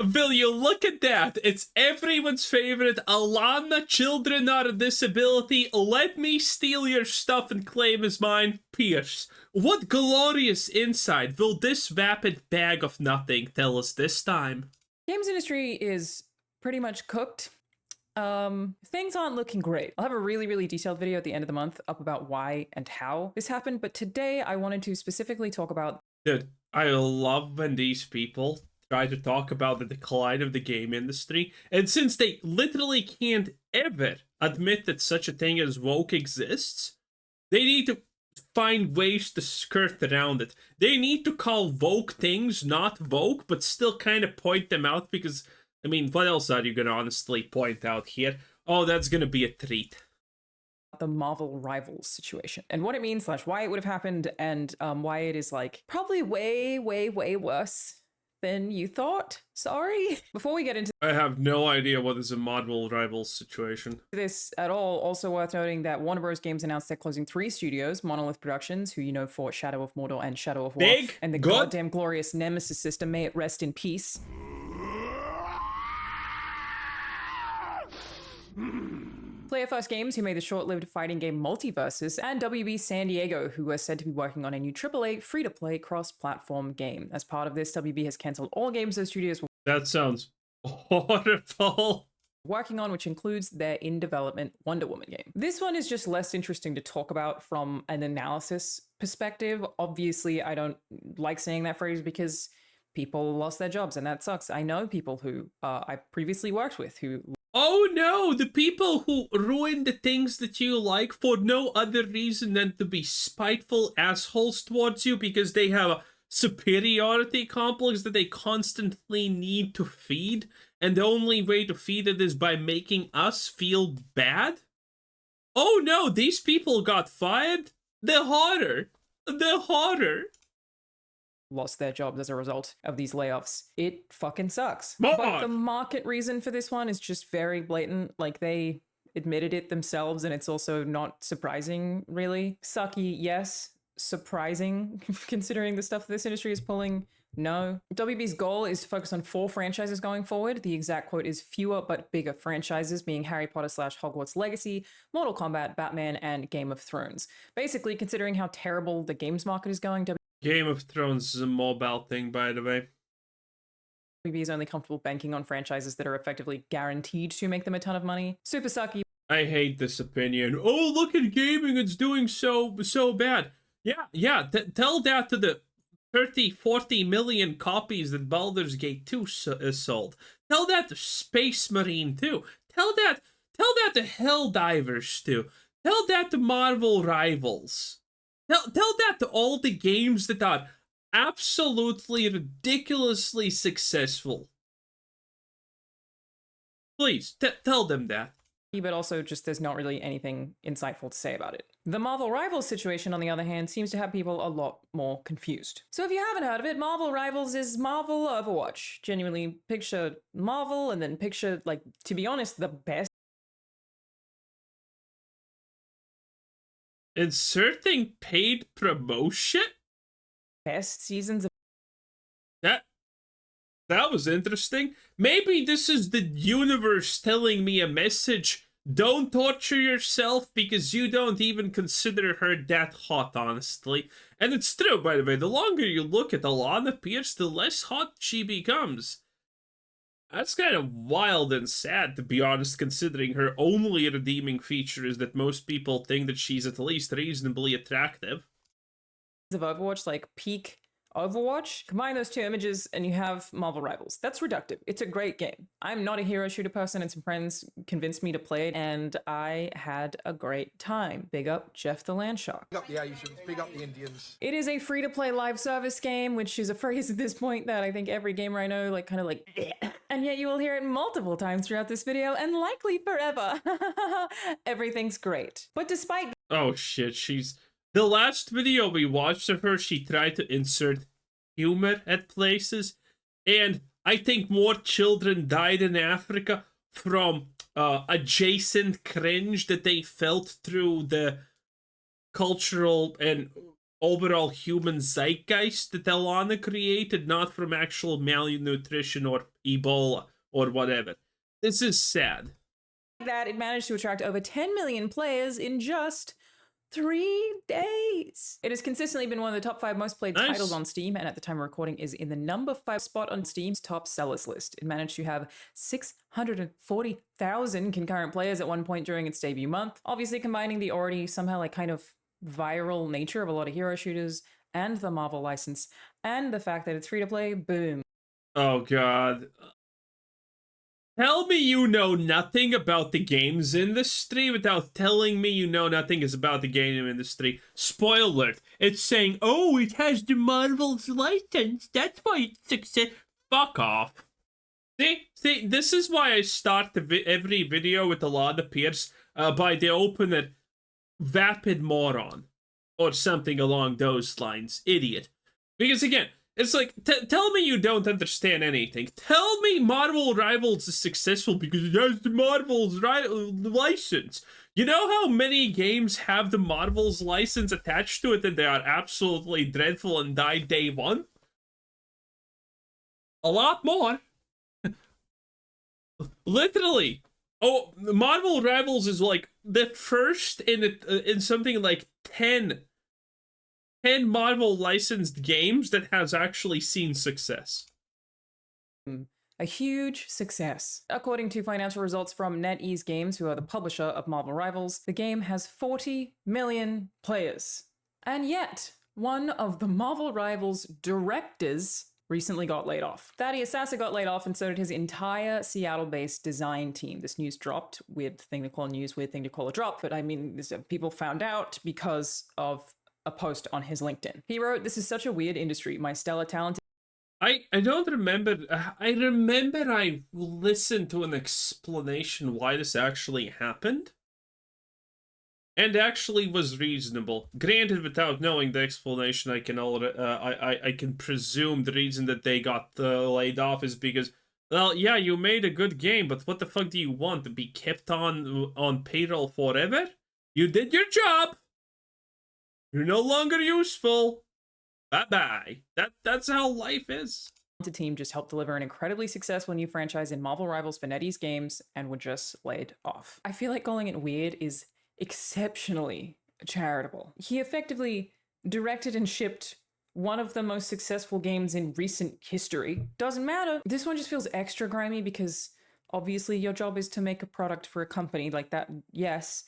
Will you look at that? It's everyone's favorite. Alanah, children are a disability. Let me steal your stuff and claim as mine. Pearce. What glorious insight will this vapid bag of nothing tell us this time? Games industry is pretty much cooked. Things aren't looking great. I'll have a really detailed video at the end of the month up about why and how this happened, but today I wanted to specifically talk about... Dude, I love when these people try to talk about the decline of the game industry, and since they literally can't ever admit that such a thing as woke exists, they need to find ways to skirt around it. They need to call woke things not woke, but still kind of point them out, because, I mean, what else are you gonna honestly point out here? Oh, that's gonna be a treat. The Marvel Rivals situation and what it means / why it would have happened, and why it is like probably way worse than you thought. Sorry. Before we get into I have no idea what is a Marvel Rivals situation. this at all, also worth noting that Warner Bros. Games announced they're closing 3 studios, Monolith Productions, who you know for Shadow of Mordor and Shadow of War, Big, and the good, goddamn glorious Nemesis system, may it rest in peace. Player First Games, who made the short-lived fighting game Multiverses, and WB San Diego, who are said to be working on a new AAA free-to-play cross-platform game. As part of this, WB has cancelled all games those studios were that sounds horrible. Working on, which includes their in-development Wonder Woman game. This one is just less interesting to talk about from an analysis perspective. Obviously, I don't like saying that phrase because people lost their jobs, and that sucks. I know people who I previously worked with who... Oh no, the people who ruin the things that you like for no other reason than to be spiteful assholes towards you because they have a superiority complex that they constantly need to feed, and the only way to feed it is by making us feel bad? Oh no, these people got fired? The horror. Lost their jobs as a result of these layoffs. It fucking sucks. But the market reason for this one is just very blatant. Like, they admitted it themselves, and it's also not surprising, really. Sucky, yes. Surprising, considering the stuff this industry is pulling. No. WB's goal is to focus on 4 franchises going forward. The exact quote is fewer but bigger franchises, being Harry Potter / Hogwarts Legacy, Mortal Kombat, Batman, and Game of Thrones. Basically, considering how terrible the games market is going, Game of Thrones is a mobile thing, by the way. WB is only comfortable banking on franchises that are effectively guaranteed to make them a ton of money. Super sucky. I hate this opinion. Oh, look at gaming, it's doing so bad. Yeah, tell that to the 30-40 million copies that Baldur's Gate 2 sold. Tell that to Space Marine 2. Tell that to Helldivers 2. Tell that to Marvel Rivals. Tell that to all the games that are absolutely ridiculously successful. Please, tell them that. But also just there's not really anything insightful to say about it. The Marvel Rivals situation, on the other hand, seems to have people a lot more confused. So if you haven't heard of it, Marvel Rivals is Marvel Overwatch. Genuinely, picture Marvel and then picture, like, to be honest, the best inserting paid promotion? Best seasons of... That was interesting. Maybe this is the universe telling me a message. Don't torture yourself because you don't even consider her that hot, honestly. And it's true, by the way. The longer you look at Alanah Pearce, the less hot she becomes. That's kind of wild and sad, to be honest, considering her only redeeming feature is that most people think that she's at least reasonably attractive. Of Overwatch, like peak Overwatch, combine those 2 images and you have Marvel Rivals. That's reductive. It's a great game. I'm not a hero shooter person, and some friends convinced me to play it, and I had a great time. Big up Jeff the Landshark. Big up the Asians, big up the Indians. It is a free-to-play live service game, which is a phrase at this point that I think every gamer I know, like, kind of like, bleh. And yet you will hear it multiple times throughout this video, and likely forever. Everything's great. But despite... Oh shit, the last video we watched of her, she tried to insert humor at places, and I think more children died in Africa from adjacent cringe that they felt through the cultural and overall human zeitgeist that Alanah created, not from actual malnutrition or Ebola or whatever. This is sad. That it managed to attract over 10 million players in just 3 days. It has consistently been one of the top 5 most played titles on Steam, and at the time of recording is in the number 5 spot on Steam's top sellers list. It managed to have 640,000 concurrent players at one point during its debut month, obviously combining the already somehow like kind of viral nature of a lot of hero shooters and the Marvel license, and the fact that it's free to play. Boom. Oh god. Tell me you know nothing about the games industry without telling me you know nothing is about the game industry. Spoiler alert. It's saying, oh, it has the Marvel's license. That's why it's success. Fuck off. See, this is why I start every video with Alanah Pearce by the opener, vapid moron. Or something along those lines. Idiot. Because again, it's like, tell me you don't understand anything. Tell me Marvel Rivals is successful because it has the Marvel's license. You know how many games have the Marvel's license attached to it and they are absolutely dreadful and die day one? A lot more. Literally. Oh, Marvel Rivals is like the first in something like 10 Marvel licensed games that has actually seen success. A huge success. According to financial results from NetEase Games, who are the publisher of Marvel Rivals, the game has 40 million players. And yet, one of the Marvel Rivals directors recently got laid off. Thaddeus Sasser got laid off, and so did his entire Seattle-based design team. This news dropped. Weird thing to call news, weird thing to call a drop, but I mean, people found out because of a post on his LinkedIn. He wrote, "This is such a weird industry. My stellar talent." I don't remember. I remember I listened to an explanation why this actually happened. And actually was reasonable. Granted, without knowing the explanation, I can I can presume the reason that they got laid off is because, well, yeah, you made a good game, but what the fuck do you want? To be kept on payroll forever? You did your job. You're no longer useful. Bye-bye. That's how life is. The team just helped deliver an incredibly successful new franchise in Marvel Rivals for NetEase Games and were just laid off. I feel like calling it weird is exceptionally charitable. He effectively directed and shipped one of the most successful games in recent history. Doesn't matter. This one just feels extra grimy because obviously your job is to make a product for a company like that, yes,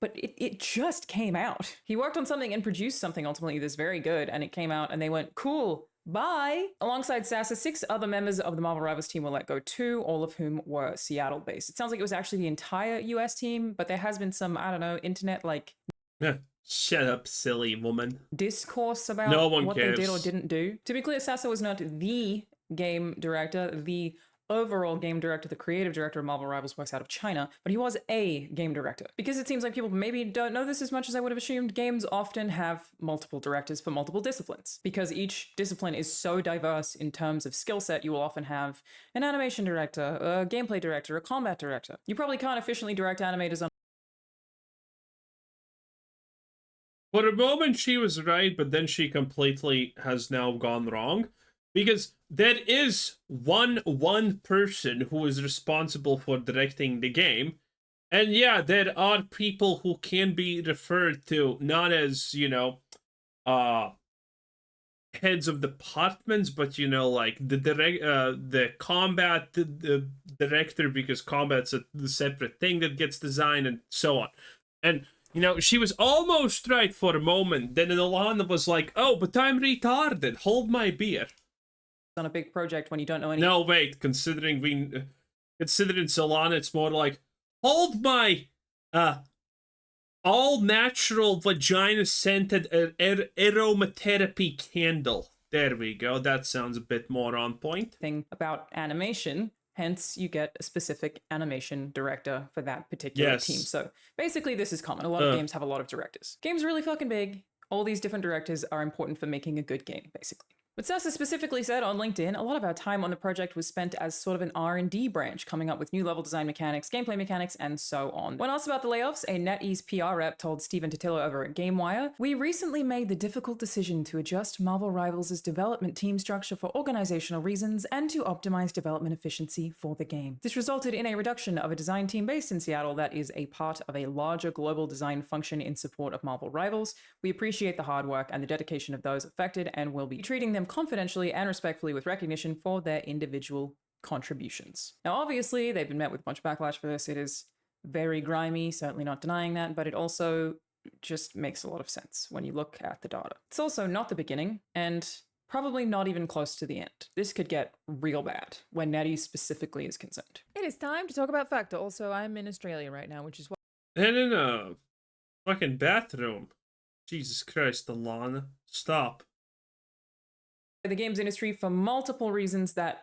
but it just came out. He worked on something and produced something ultimately that's very good, and it came out and they went, cool, bye. Alongside Sasser, 6 other members of the Marvel Rivals team were let go too, all of whom were Seattle-based. It sounds like it was actually the entire US team, but there has been some, I don't know, internet like... Shut up, silly woman. Discourse about what they did or didn't do. To be clear, Sasser was not the game director. The overall game director, the creative director of Marvel Rivals, works out of China, but he was a game director. Because it seems like people maybe don't know this as much as I would have assumed, games often have multiple directors for multiple disciplines. Because each discipline is so diverse in terms of skill set, you will often have an animation director, a gameplay director, a combat director. You probably can't efficiently direct animators on... For a moment, she was right, but then she completely has now gone wrong. Because there is one person who is responsible for directing the game. And yeah, there are people who can be referred to not as, you know, heads of departments, but, you know, like the combat the director, because combat's a separate thing that gets designed and so on. And you know, she was almost right for a moment. Then Alanah was like, oh, but I'm retarded. Hold my beer. On a big project when you don't know anything. No, wait. Considering Alanah, it's more like, hold my all-natural vagina-scented aromatherapy candle. There we go. That sounds a bit more on point. Thing about animation. Hence, you get a specific animation director for that particular team. So basically, this is common. A lot of games have a lot of directors. Games are really fucking big. All these different directors are important for making a good game, basically. But Sasa specifically said on LinkedIn, a lot of our time on the project was spent as sort of an R&D branch, coming up with new level design mechanics, gameplay mechanics, and so on. When asked about the layoffs, a NetEase PR rep told Steven Totillo over at GameWire, "We recently made the difficult decision to adjust Marvel Rivals' development team structure for organizational reasons and to optimize development efficiency for the game. This resulted in a reduction of a design team based in Seattle that is a part of a larger global design function in support of Marvel Rivals. We appreciate the hard work and the dedication of those affected and will be treating them confidentially and respectfully with recognition for their individual contributions." Now, obviously, they've been met with a bunch of backlash for this. It is very grimy, certainly not denying that, but it also just makes a lot of sense when you look at the data. It's also not the beginning, and probably not even close to the end. This could get real bad when NetEase specifically is concerned. It is time to talk about Factor. Also, I'm in Australia right now, which is why. And in a fucking bathroom. Jesus Christ, Alanah. Stop. The games industry for multiple reasons that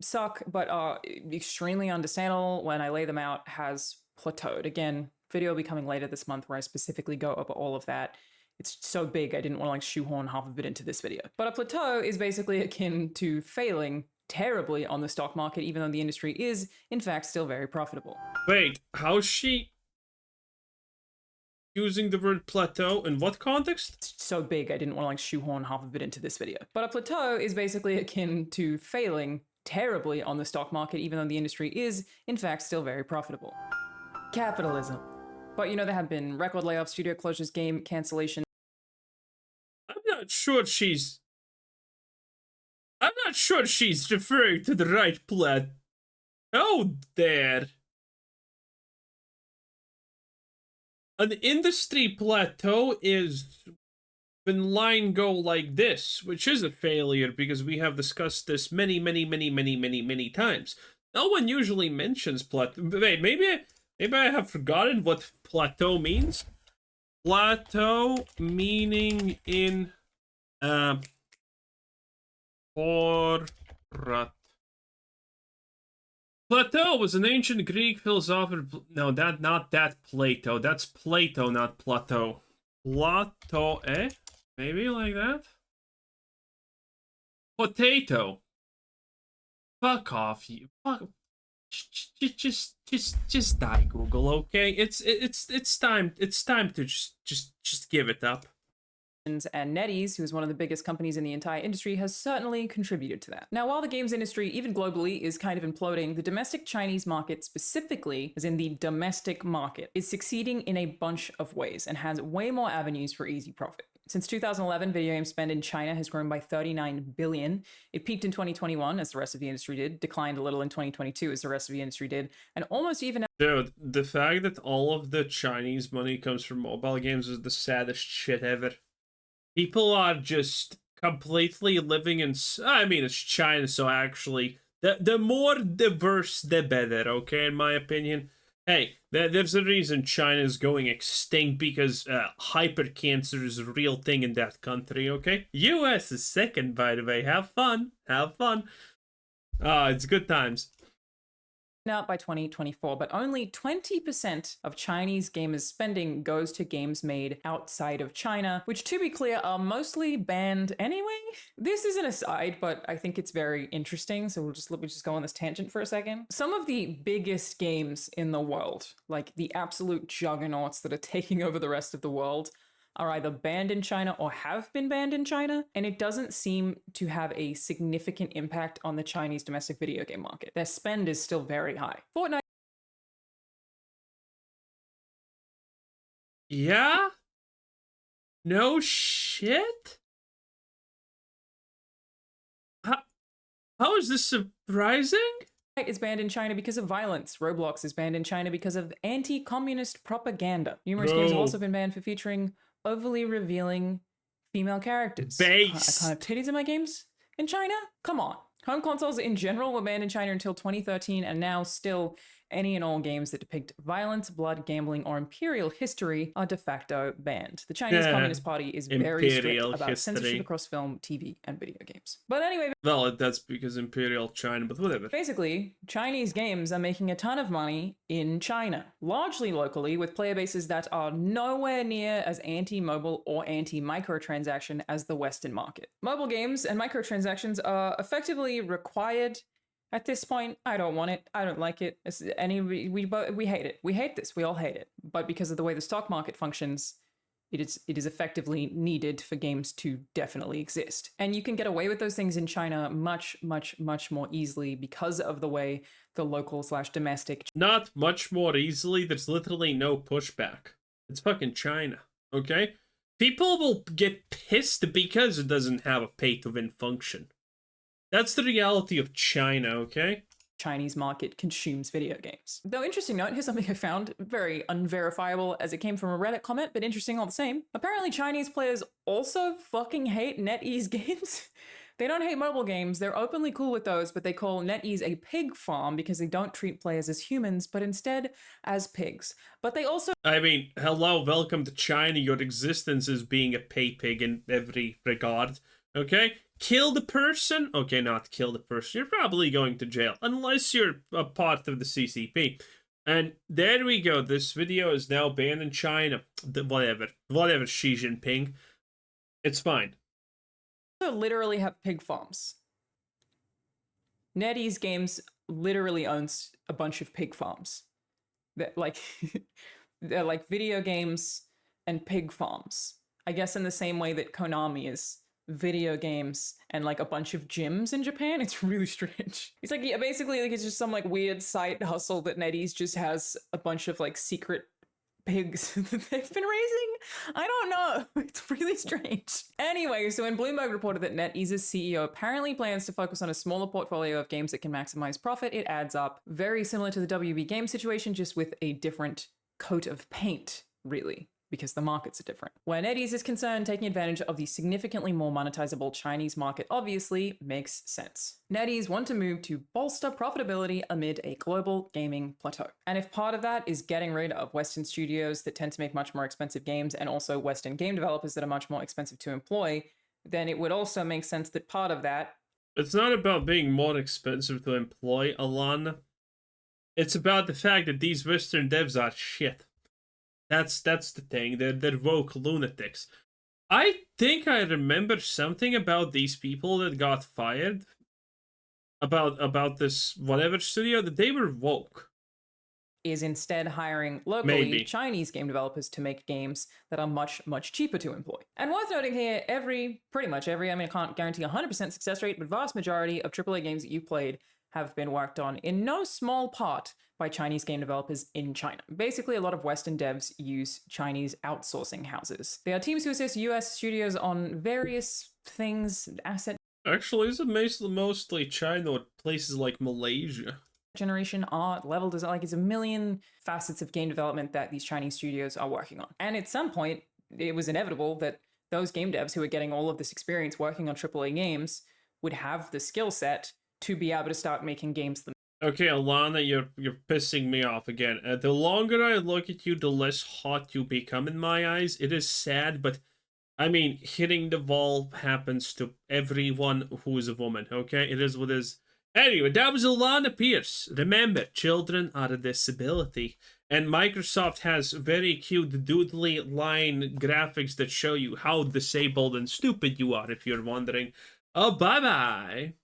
suck but are extremely understandable when I lay them out has plateaued. Again, video will be coming later this month where I specifically go over all of that. It's so big I didn't want to like shoehorn half of it into this video. But a plateau is basically akin to failing terribly on the stock market, even though the industry is in fact still very profitable. Wait, how's she using the word plateau in what context? It's so big I didn't want to like shoehorn half of it into this video. But a plateau is basically akin to failing terribly on the stock market, even though the industry is in fact still very profitable. Capitalism. But you know, there have been record layoffs, studio closures, game cancellation. I'm not sure she's referring to the right plateau there. An industry plateau is when line go like this, which is a failure because we have discussed this many times. No one usually mentions plateau. Wait, maybe I have forgotten what plateau means. Plateau meaning in Forat. Plateau was an ancient Greek philosopher. No, not that Plato. That's Plato, not Plateau. Plateau, eh? Maybe like that? Potato. Fuck off, you. Fuck. Just die, Google. Okay, it's time. It's time to just give it up. And NetEase, who is one of the biggest companies in the entire industry, has certainly contributed to that. Now, while the games industry, even globally, is kind of imploding, the domestic Chinese market specifically, as in the domestic market, is succeeding in a bunch of ways and has way more avenues for easy profit. Since 2011, video game spend in China has grown by 39 billion. It peaked in 2021, as the rest of the industry did, declined a little in 2022, as the rest of the industry did, and almost even... Dude, the fact that all of the Chinese money comes from mobile games is the saddest shit ever. People are just completely living in... I mean, it's China, so actually, the more diverse, the better, okay, in my opinion. Hey, there's a reason China is going extinct, because hypercancer is a real thing in that country, okay? US is second, by the way. Have fun. Have fun. It's good times. Out by 2024, but only 20% of Chinese gamers' spending goes to games made outside of China, which, to be clear, are mostly banned anyway. This is an aside, but I think it's very interesting, so let me just go on this tangent for a second. Some of the biggest games in the world, like the absolute juggernauts that are taking over the rest of the world, are either banned in China or have been banned in China, and it doesn't seem to have a significant impact on the Chinese domestic video game market. Their spend is still very high. Fortnite... Yeah? No shit? How is this surprising? is banned in China because of violence. Roblox is banned in China because of anti-communist propaganda. Numerous games have also been banned for featuring overly revealing female characters. Based. I can't have titties in my games in China? Come on. Home consoles in general were banned in China until 2013, and now still any and all games that depict violence, blood, gambling, or imperial history are de facto banned. The Chinese Yeah. Communist Party is very strict Imperial about censorship history. across film, TV, and video games. But anyway, Well, that's because Imperial China, but whatever. basically, Chinese games are making a ton of money in China, largely locally, with player bases that are nowhere near as anti-mobile or anti-microtransaction as the Western market. Mobile games and microtransactions are effectively required at this point. I don't want it. I don't like it. We hate it. We hate this. We all hate it. But because of the way the stock market functions, it is effectively needed for games to definitely exist. And you can get away with those things in China much, much, much more easily because of the way the local/domestic Not much more easily. There's literally no pushback. It's fucking China, okay? People will get pissed because it doesn't have a pay-to-win function. That's the reality of China, okay? Chinese market consumes video games. Though, interesting note, here's something I found very unverifiable as it came from a Reddit comment, but interesting all the same. Apparently, Chinese players also fucking hate NetEase games. They don't hate mobile games, they're openly cool with those, but they call NetEase a pig farm because they don't treat players as humans, but instead as pigs. But they also I mean, hello, welcome to China. Your existence is being a pay pig in every regard, okay? Kill the person? Okay, not kill the person. You're probably going to jail, unless you're a part of the CCP. And there we go. This video is now banned in China. Whatever, Xi Jinping. It's fine. literally have pig farms. NetEase Games literally owns a bunch of pig farms. That they're like video games and pig farms. I guess in the same way that Konami is video games and like a bunch of gyms in Japan. It's really strange. It's like, yeah, basically like it's just some like weird side hustle that NetEase just has a bunch of like secret pigs that they've been raising. I don't know. It's really strange. Anyway, so when Bloomberg reported that NetEase's CEO apparently plans to focus on a smaller portfolio of games that can maximize profit, it adds up. Very similar to the WB game situation, just with a different coat of paint, really, because the markets are different. Where NetEase is concerned, taking advantage of the significantly more monetizable Chinese market obviously makes sense. NetEase want to move to bolster profitability amid a global gaming plateau. And if part of that is getting rid of Western studios that tend to make much more expensive games and also Western game developers that are much more expensive to employ, then it would also make sense that part of that... It's not about being more expensive to employ, Alanah. It's about the fact that these Western devs are shit. That's the thing. They're woke lunatics. I think I remember something about these people that got fired. About this whatever studio, that they were woke. Is instead hiring locally Chinese game developers to make games that are much, much cheaper to employ. And worth noting here, pretty much every, I mean, I can't guarantee 100% success rate, but vast majority of AAA games that you played have been worked on in no small part by Chinese game developers in China. Basically, a lot of Western devs use Chinese outsourcing houses. They are teams who assist US studios on various things, asset Actually, is it mostly China or places like Malaysia? Generation, art, level design, like it's a million facets of game development that these Chinese studios are working on. And at some point, it was inevitable that those game devs who are getting all of this experience working on AAA games would have the skill set to be able to start making games themselves. Okay, Alanah, you're pissing me off again. The longer I look at you, the less hot you become in my eyes. It is sad, but I mean, hitting the wall happens to everyone who is a woman, okay? It is what it is. Anyway, that was Alanah Pearce. Remember, children are a disability. And Microsoft has very cute doodly line graphics that show you how disabled and stupid you are, if you're wondering. Oh, bye-bye.